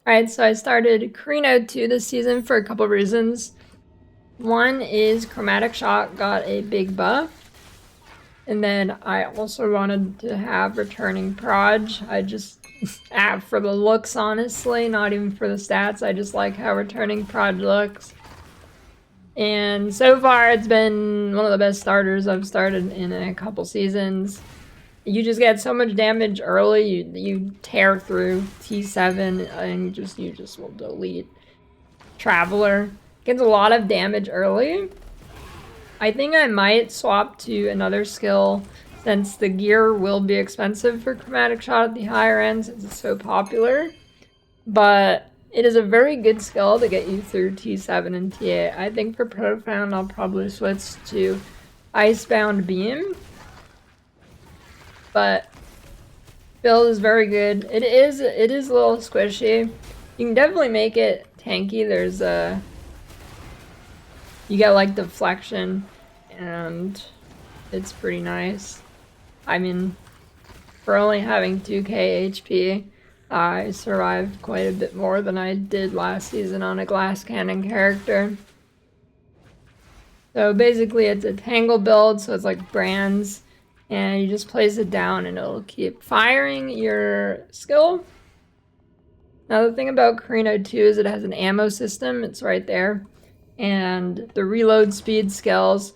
Alright, so I started Carino 2 this season for a couple of reasons. One is Chromatic Shot got a big buff. And then I also wanted to have Returning Proj. I just, for the looks honestly, not even for the stats, I just like how Returning Proj looks. And so far it's been one of the best starters I've started in a couple seasons. You just get so much damage early, you tear through T7 and you just will delete Traveler. Gets a lot of damage early. I think I might swap to another skill since the gear will be expensive for Chromatic Shot at the higher end since it's so popular. But it is a very good skill to get you through T7 and T8. I think for Profound I'll probably switch to Icebound Beam. But build is very good. It is a little squishy. You can definitely make it tanky. There's you get like deflection and it's pretty nice. I mean, for only having 2k HP, I survived quite a bit more than I did last season on a glass cannon character. So basically it's a tangle build, so it's like brands. And you just place it down and it'll keep firing your skill. Now the thing about Carino 2 is it has an ammo system, it's right there. And the reload speed scales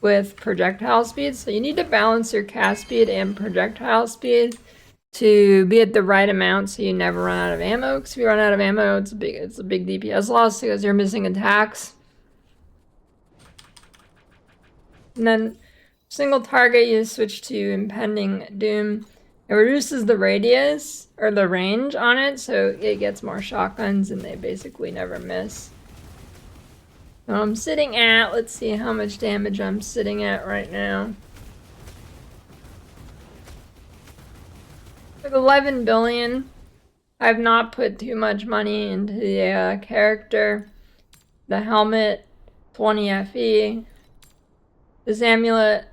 with projectile speed. So you need to balance your cast speed and projectile speed to be at the right amount so you never run out of ammo. Because if you run out of ammo, it's a big DPS loss because you're missing attacks. And then single target, you switch to Impending Doom. It reduces the radius, or the range on it, so it gets more shotguns and they basically never miss. So I'm sitting at, let's see how much damage I'm sitting at right now. With 11 billion, I've not put too much money into the character. The helmet, 20 FE. This amulet,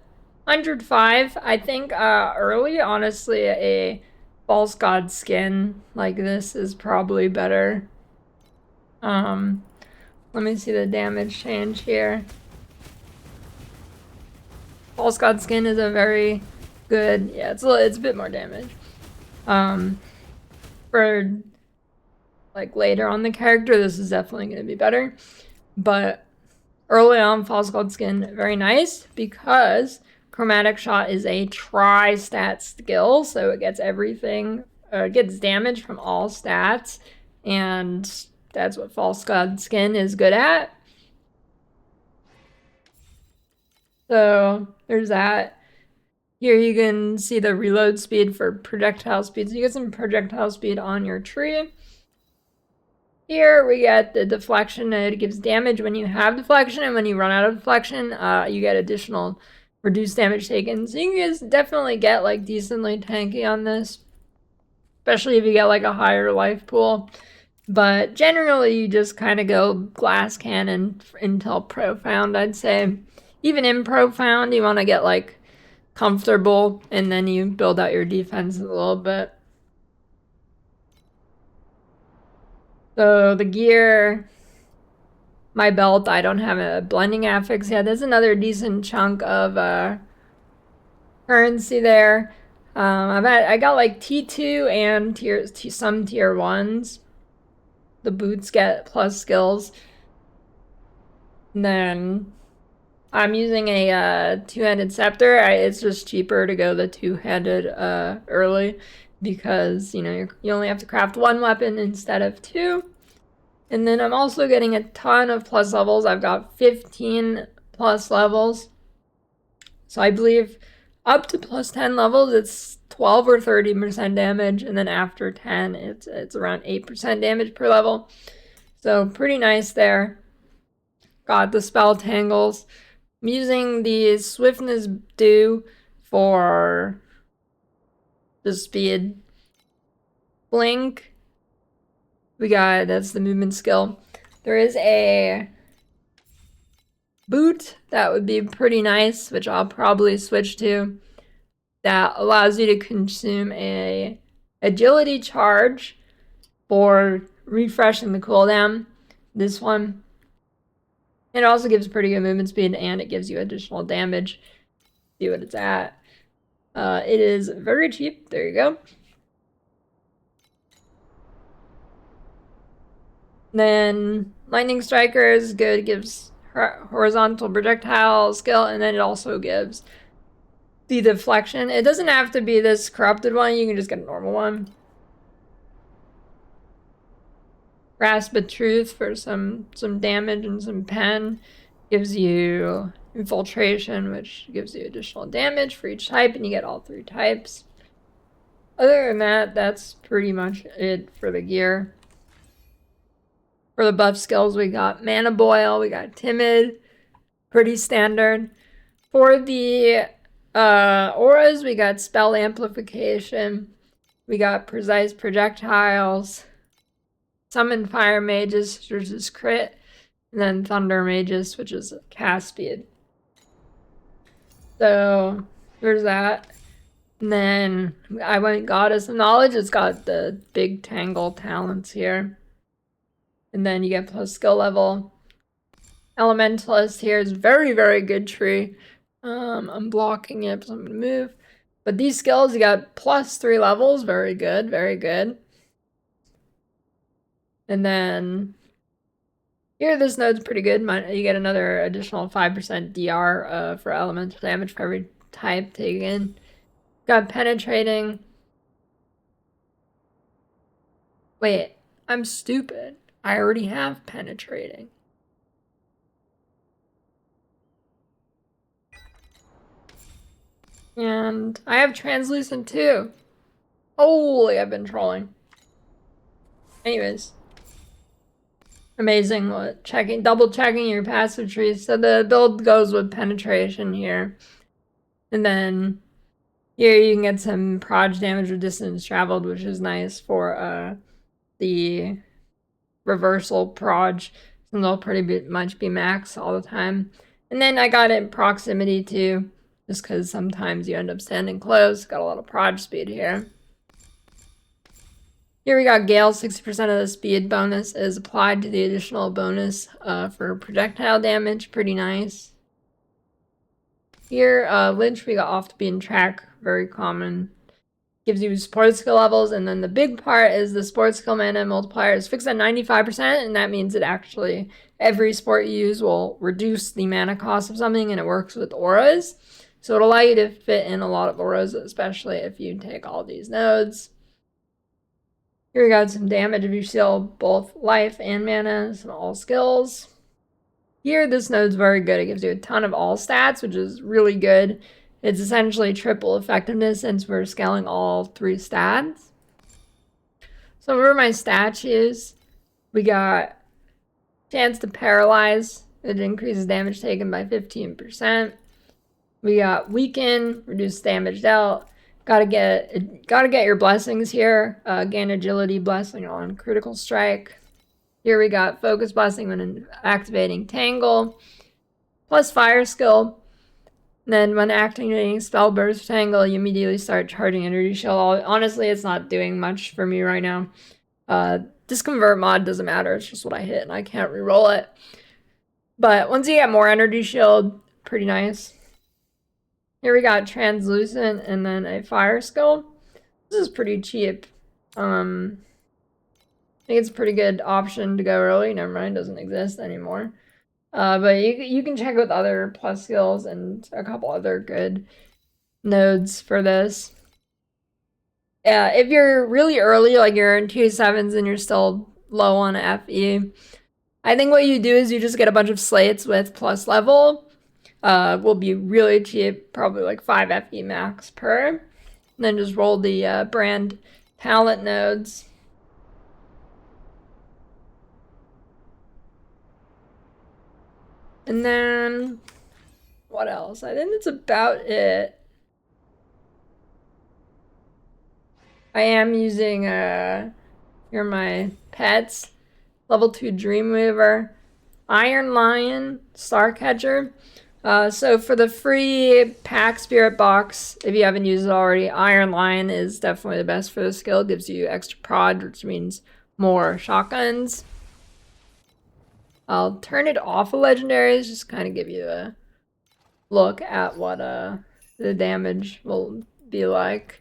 105. I think early, honestly, a false god skin like this is probably better. Let me see the damage change here. False god skin is a very good, yeah, it's a bit more damage. For like later on the character, this is definitely going to be better. But early on, false god skin, very nice because Chromatic Shot is a tri-stat skill, so it gets everything, it gets damage from all stats, and that's what false god skin is good at. So there's that. Here you can see the reload speed for projectile speed, so you get some projectile speed on your tree. Here we get the deflection. It gives damage when you have deflection, and when you run out of deflection, you get additional reduced damage taken. So you can just definitely get like decently tanky on this, especially if you get like a higher life pool. But generally you just kind of go glass cannon until Profound, I'd say. Even in Profound, you want to get like comfortable and then you build out your defense a little bit. So the gear, my belt, I don't have a blending affix yet. There's another decent chunk of currency there. I got like T2 and some tier 1s. The boots get plus skills. And then I'm using a two-handed scepter. It's just cheaper to go the two-handed early because, you know, you only have to craft one weapon instead of two. And then I'm also getting a ton of plus levels. I've got 15 plus levels. So I believe up to plus 10 levels, it's 12 or 30% damage. And then after 10, it's around 8% damage per level. So pretty nice there. Got the spell tangles. I'm using the swiftness dew for the speed. Blink. That's the movement skill. There is a boot that would be pretty nice, which I'll probably switch to, that allows you to consume a agility charge for refreshing the cooldown. This one. It also gives pretty good movement speed, and it gives you additional damage. See what it's at. It is very cheap. There you go. Then Lightning Striker is good. It gives horizontal projectile skill, and then it also gives the deflection. It doesn't have to be this corrupted one. You can just get a normal one. Grasp of Truth for some damage and some pen. Gives you infiltration, which gives you additional damage for each type, and you get all 3 types. Other than that, that's pretty much it for the gear. For the buff skills, we got Mana Boil, we got Timid, pretty standard. For the auras, we got Spell Amplification, we got Precise Projectiles, Summon Fire Mages, which is crit, and then Thunder Mages, which is cast speed. So there's that. And then I went Goddess of Knowledge. It's got the big Tangle talents here. And then you get plus skill level. Elementalist here is very, very good tree. I'm blocking it, so I'm going to move. But these skills, you got plus 3 levels. Very good, very good. And then here, this node's pretty good. You get another additional 5% DR for elemental damage for every type taken. Got Penetrating. Wait, I'm stupid. I already have Penetrating. And I have Translucent too. Holy, I've been trolling. Anyways. Amazing. Double checking your passive trees. So the build goes with Penetration here. And then here you can get some proj damage with distance traveled, which is nice for the reversal proj. And they'll pretty much be max all the time. And then I got it in proximity too, just because sometimes you end up standing close. Got a lot of proj speed here. Here we got Gale. 60% of the speed bonus is applied to the additional bonus for projectile damage. Pretty nice. Here, Lynch, we got Off the Beaten Track. Very common. Gives you support skill levels. And then the big part is the support skill mana multiplier is fixed at 95%. And that means that actually every support you use will reduce the mana cost of something. And it works with auras. So it'll allow you to fit in a lot of auras, especially if you take all these nodes. Here we got some damage if you steal both life and mana, some all skills. Here, this node's very good. It gives you a ton of all stats, which is really good. It's essentially triple effectiveness since we're scaling all 3 stats. So for my statues, we got chance to paralyze. It increases damage taken by 15%. We got weaken, reduce damage dealt. Gotta get your blessings here. Gain agility blessing on critical strike. Here we got focus blessing when activating Tangle. Plus fire skill. Then when activating spell burst Tangle, you immediately start charging energy shield. Honestly, it's not doing much for me right now. This convert mod doesn't matter. It's just what I hit and I can't reroll it. But once you get more energy shield, pretty nice. Here we got Translucent and then a fire skill. This is pretty cheap. I think it's a pretty good option to go early. Never mind, doesn't exist anymore. But you can check with other plus skills and a couple other good nodes for this. Yeah, if you're really early, like you're in 2.7s and you're still low on FE, I think what you do is you just get a bunch of slates with plus level. Will be really cheap, probably like 5 FE max per. And then just roll the brand talent nodes. And then, what else? I think that's about it. I am using, here are my pets. Level 2 Dreamweaver, Iron Lion, Starcatcher. So for the free Pactspirit box, if you haven't used it already, Iron Lion is definitely the best for the skill. It gives you extra prod, which means more shotguns. I'll turn it off of legendaries, just kind of give you a look at what the damage will be like.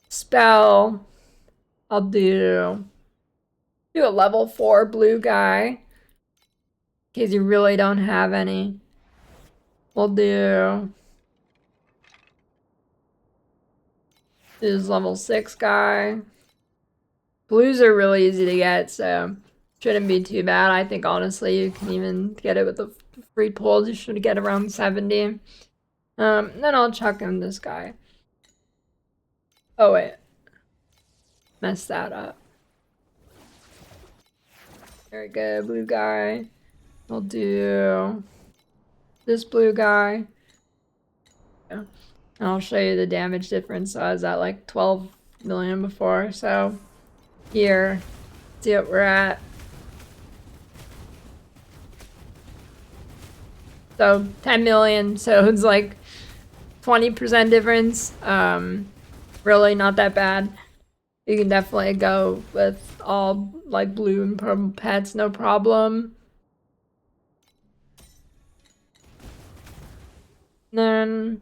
Spell, I'll do a level 4 blue guy, in case you really don't have any. We'll do this level 6 guy. Blues are really easy to get, so shouldn't be too bad. I think honestly you can even get it with the free pulls. You should get around 70. Then I'll chuck in this guy. Oh wait, messed that up. Very good, blue guy. I'll do this blue guy. Yeah. And I'll show you the damage difference. So I was at like 12 million before. So here, see what we're at. So 10 million. So it's like 20% difference. Really not that bad. You can definitely go with all like blue and purple pets, no problem. Then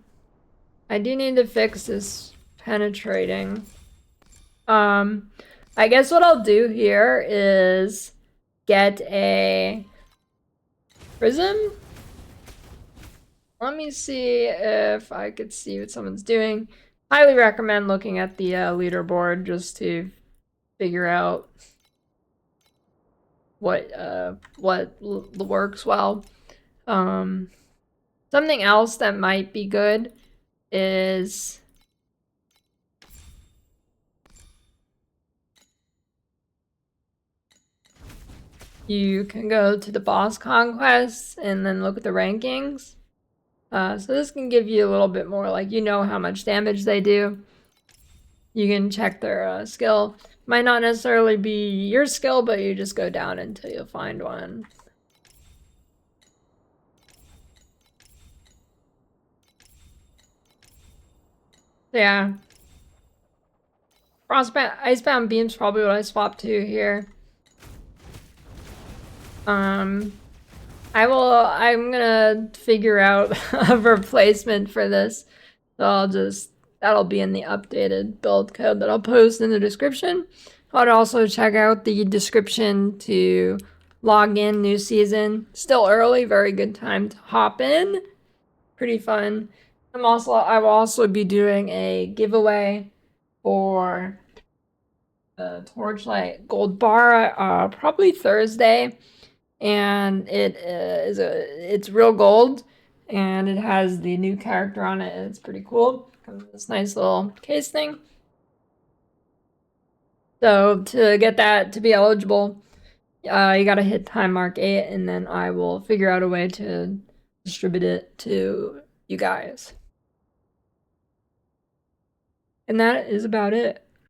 I do need to fix this penetrating. I guess what I'll do here is get a prism. Let me see if I could see what someone's doing. Highly recommend looking at the leaderboard just to figure out what works well. Something else that might be good is you can go to the boss conquests and then look at the rankings. So this can give you a little bit more, like, you know how much damage they do. You can check their skill. Might not necessarily be your skill, but you just go down until you find one. Yeah. Icebound Beam's probably what I swapped to here. I'm gonna figure out a replacement for this. So that'll be in the updated build code that I'll post in the description. I'd also check out the description to log in new season. Still early, very good time to hop in. Pretty fun. I will also be doing a giveaway for Torchlight gold bar probably Thursday. And it's real gold, and it has the new character on it, and it's pretty cool. Comes with this nice little case thing. So to get that to be eligible, you gotta hit Timemark 8, and then I will figure out a way to distribute it to you guys. And that is about it.